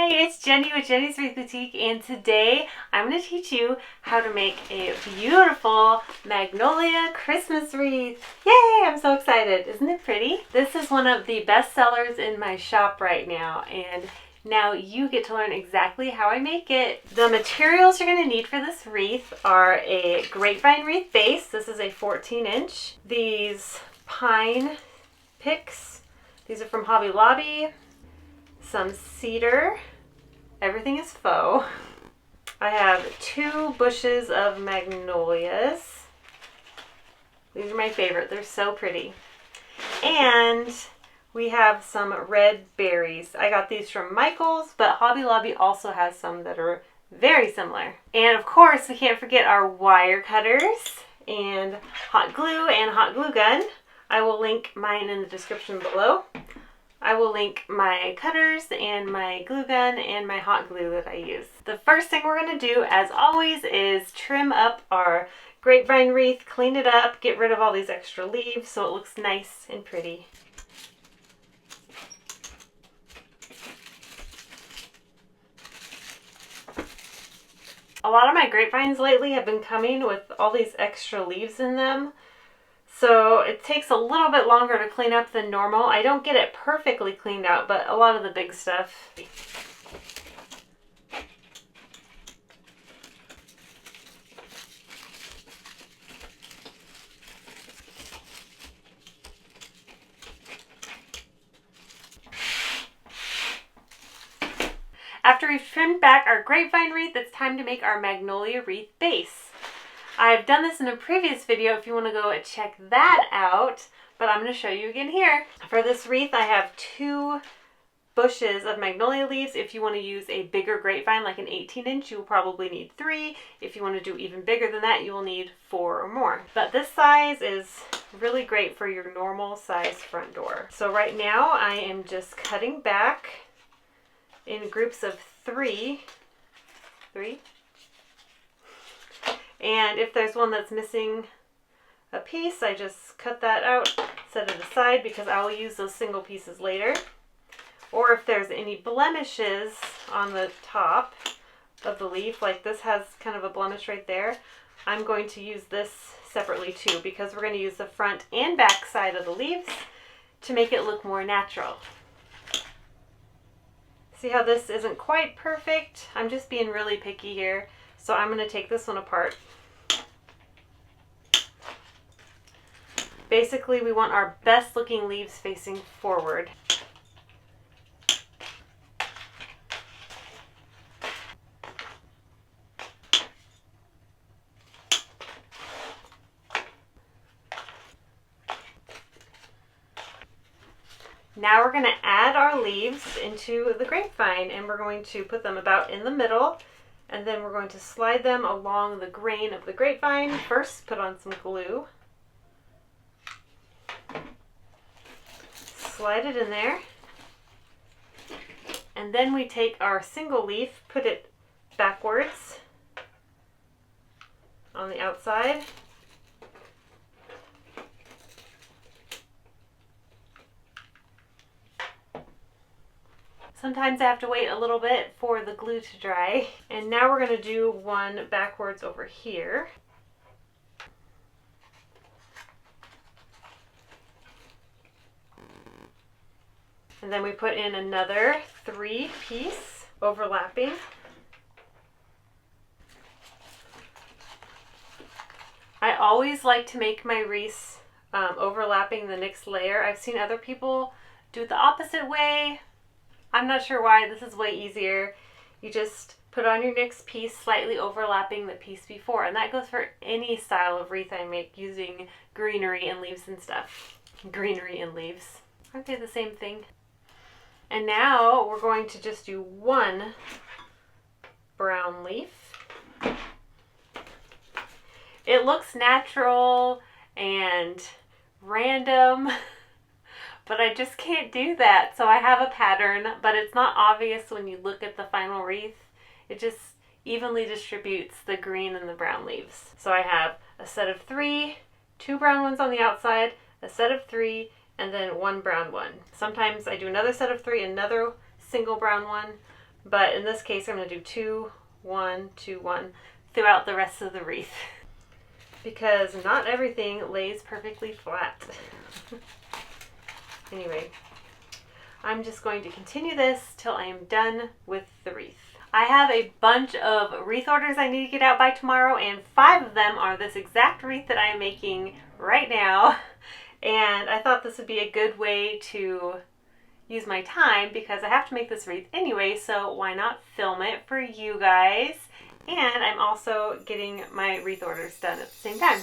Hi, it's Jenny with Jenny's Wreath Boutique, and today I'm going to teach you how to make a beautiful Magnolia Christmas wreath. Yay! I'm so excited. Isn't it pretty? This is one of the best sellers in my shop right now, and now you get to learn exactly how I make it. The materials you're going to need for this wreath are a grapevine wreath base. This is a 14-inch. These pine picks. These are from Hobby Lobby. Some cedar. Everything is faux. I have 2 bushes of magnolias. These are my favorite. They're so pretty. And we have some red berries. I got these from Michael's, but Hobby Lobby also has some that are very similar. And of course, we can't forget our wire cutters and hot glue and hot glue gun. I will link mine in the description below. I will link my cutters and my glue gun and my hot glue that I use. The first thing we're going to do, as always, is trim up our grapevine wreath, clean it up, get rid of all these extra leaves so it looks nice and pretty. A lot of my grapevines lately have been coming with all these extra leaves in them. So it takes a little bit longer to clean up than normal. I don't get it perfectly cleaned out, but a lot of the big stuff. After we've trimmed back our grapevine wreath, it's time to make our magnolia wreath base. I've done this in a previous video if you want to go check that out, but I'm going to show you again here. For this wreath, I have 2 bushes of magnolia leaves. If you want to use a bigger grapevine, like an 18-inch, you'll probably need 3. If you want to do even bigger than that, you will need 4 or more. But this size is really great for your normal size front door. So right now, I am just cutting back in groups of 3. And if there's one that's missing a piece, I just cut that out, set it aside because I will use those single pieces later. Or if there's any blemishes on the top of the leaf, like this has kind of a blemish right there, I'm going to use this separately too because we're going to use the front and back side of the leaves to make it look more natural. See how this isn't quite perfect? I'm just being really picky here. So I'm going to take this one apart. Basically, we want our best looking leaves facing forward. Now we're going to add our leaves into the grapevine, and we're going to put them about in the middle, and then we're going to slide them along the grain of the grapevine. First, put on some glue. Slide it in there. And then we take our single leaf, put it backwards on the outside. Sometimes I have to wait a little bit for the glue to dry. And now we're going to do one backwards over here. And then we put in another 3-piece overlapping. I always like to make my wreaths overlapping the next layer. I've seen other people do it the opposite way. I'm not sure why. This is way easier. You just put on your next piece slightly overlapping the piece before. And that goes for any style of wreath I make using greenery and leaves and stuff. Greenery and leaves. Aren't they the same thing? And now we're going to just do one brown leaf. It looks natural and random, but I just can't do that. So I have a pattern, but it's not obvious when you look at the final wreath. It just evenly distributes the green and the brown leaves. So I have a set of 3, 2 brown ones on the outside, a set of 3, and then 1 brown one. Sometimes I do another set of 3, another single brown one, But in this case, I'm going to do 2, 1, 2, 1 throughout the rest of the wreath. Because not everything lays perfectly flat. Anyway, I'm just going to continue this till I am done with the wreath. I have a bunch of wreath orders I need to get out by tomorrow, and 5 of them are this exact wreath that I am making right now. And I thought this would be a good way to use my time because I have to make this wreath anyway, so why not film it for you guys? And I'm also getting my wreath orders done at the same time.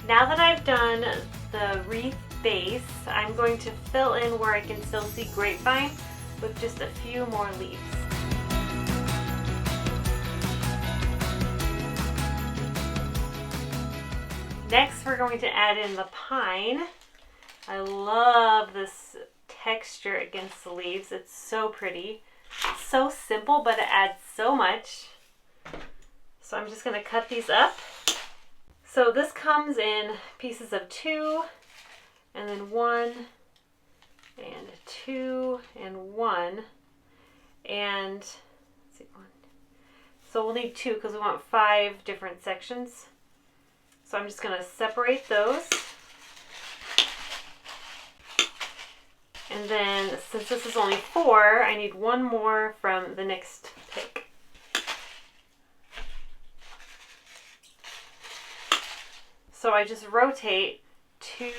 Now that I've done the wreath base, I'm going to fill in where I can still see grapevine with just a few more leaves. Next, we're going to add in the pine. I love this texture against the leaves. It's so pretty. It's so simple, but it adds so much. So I'm just going to cut these up. So this comes in pieces of 2, and then 1, and 2, and 1, and let's see, 1. So we'll need 2 because we want 5 different sections. So I'm just going to separate those. And then since this is only 4, I need 1 more from the next pick. So I just rotate 2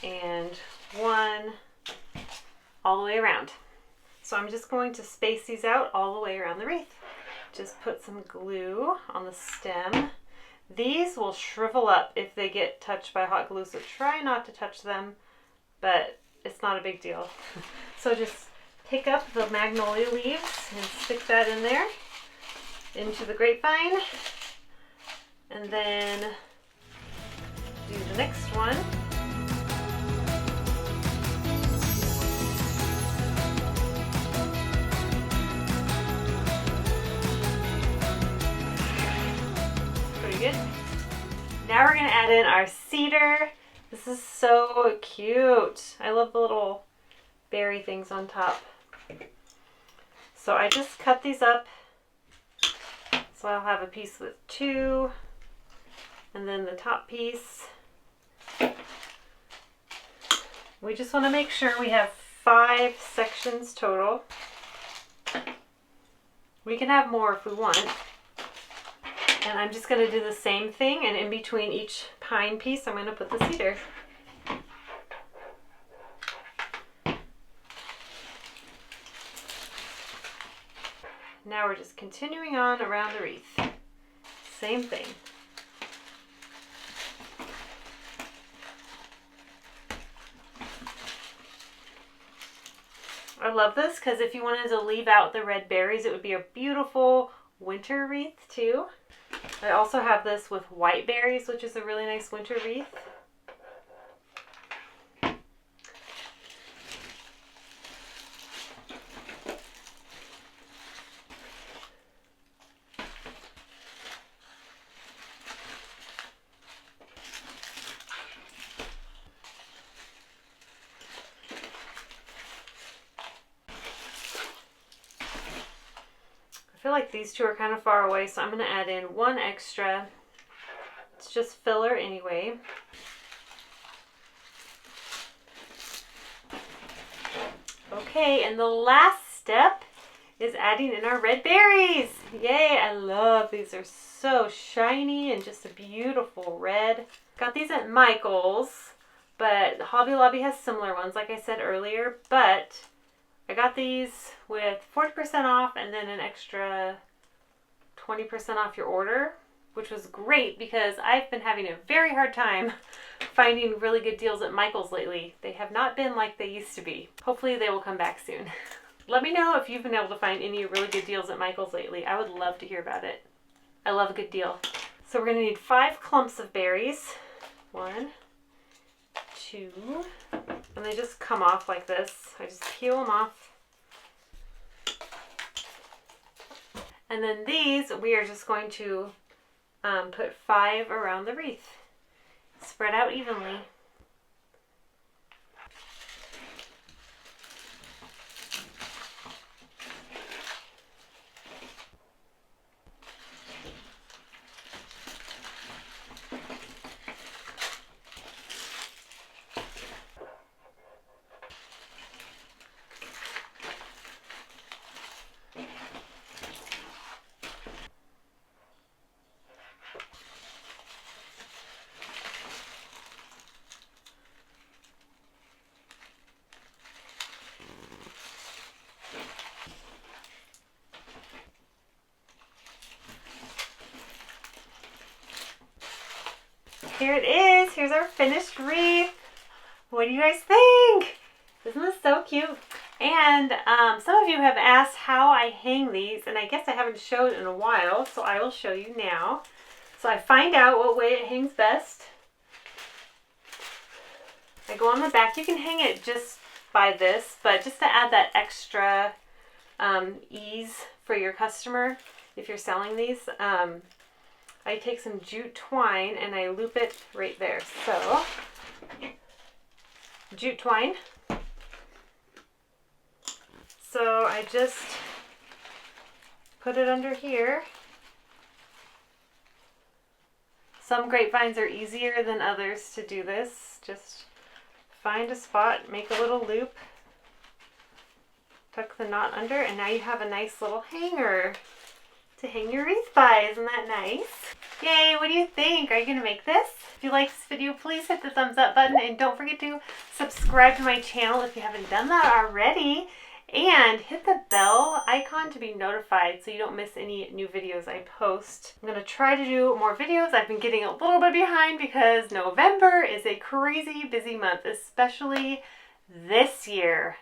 and 1 all the way around. So I'm just going to space these out all the way around the wreath. Just put some glue on the stem. These will shrivel up if they get touched by hot glue, so try not to touch them, but it's not a big deal. So just pick up the magnolia leaves and stick that in there, into the grapevine. And then do the next one. Pretty good. Now we're going to add in our cedar. This is so cute. I love the little berry things on top. So I just cut these up. So I'll have a piece with 2. And then the top piece. We just want to make sure we have 5 sections total. We can have more if we want. And I'm just going to do the same thing, and in between each pine piece I'm going to put the cedar. Now we're just continuing on around the wreath. Same thing. I love this because if you wanted to leave out the red berries, it would be a beautiful winter wreath too. I also have this with white berries, which is a really nice winter wreath. I feel like these 2 are kind of far away, so I'm going to add in 1 extra. It's just filler anyway. Okay, and the last step is adding in our red berries. Yay, I love these. They're so shiny and just a beautiful red. Got these at Michael's, but Hobby Lobby has similar ones, like I said earlier, but I got these with 40% off and then an extra 20% off your order, which was great because I've been having a very hard time finding really good deals at Michael's lately. They have not been like they used to be. Hopefully they will come back soon. Let me know if you've been able to find any really good deals at Michael's lately. I would love to hear about it. I love a good deal. So we're going to need 5 clumps of berries. 1, 2, and they just come off like this. I just peel them off. And then these, we are just going to put 5 around the wreath. Spread out evenly. Here it is. Here's our finished wreath. What do you guys think? Isn't this so cute? And some of you have asked how I hang these, and I guess I haven't showed in a while, so I will show you now. So I find out what way it hangs best. I go on the back. You can hang it just by this, but just to add that extra ease for your customer, if you're selling these, I take some jute twine and I loop it right there. So, jute twine. So I just put it under here. Some grapevines are easier than others to do this. Just find a spot, make a little loop, tuck the knot under, and now you have a nice little hanger to hang your wreath by. Isn't that nice? Yay, what do you think? Are you gonna make this? If you like this video, please hit the thumbs up button and don't forget to subscribe to my channel if you haven't done that already. And hit the bell icon to be notified so you don't miss any new videos I post. I'm gonna try to do more videos. I've been getting a little bit behind because November is a crazy busy month, especially this year.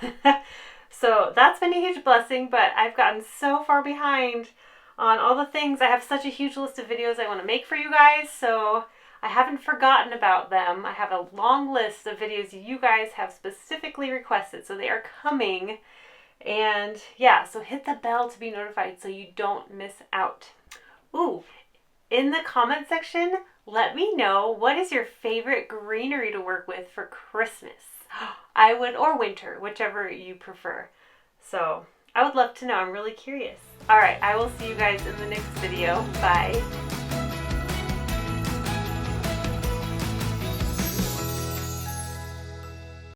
Wow. So that's been a huge blessing, but I've gotten so far behind on all the things. I have such a huge list of videos I want to make for you guys, so I haven't forgotten about them. I have a long list of videos you guys have specifically requested, so they are coming. And yeah, so hit the bell to be notified so you don't miss out. Ooh, in the comment section, let me know what is your favorite greenery to work with for Christmas. I would, or winter, whichever you prefer. So I would love to know. I'm really curious. All right, I will see you guys in the next video. Bye.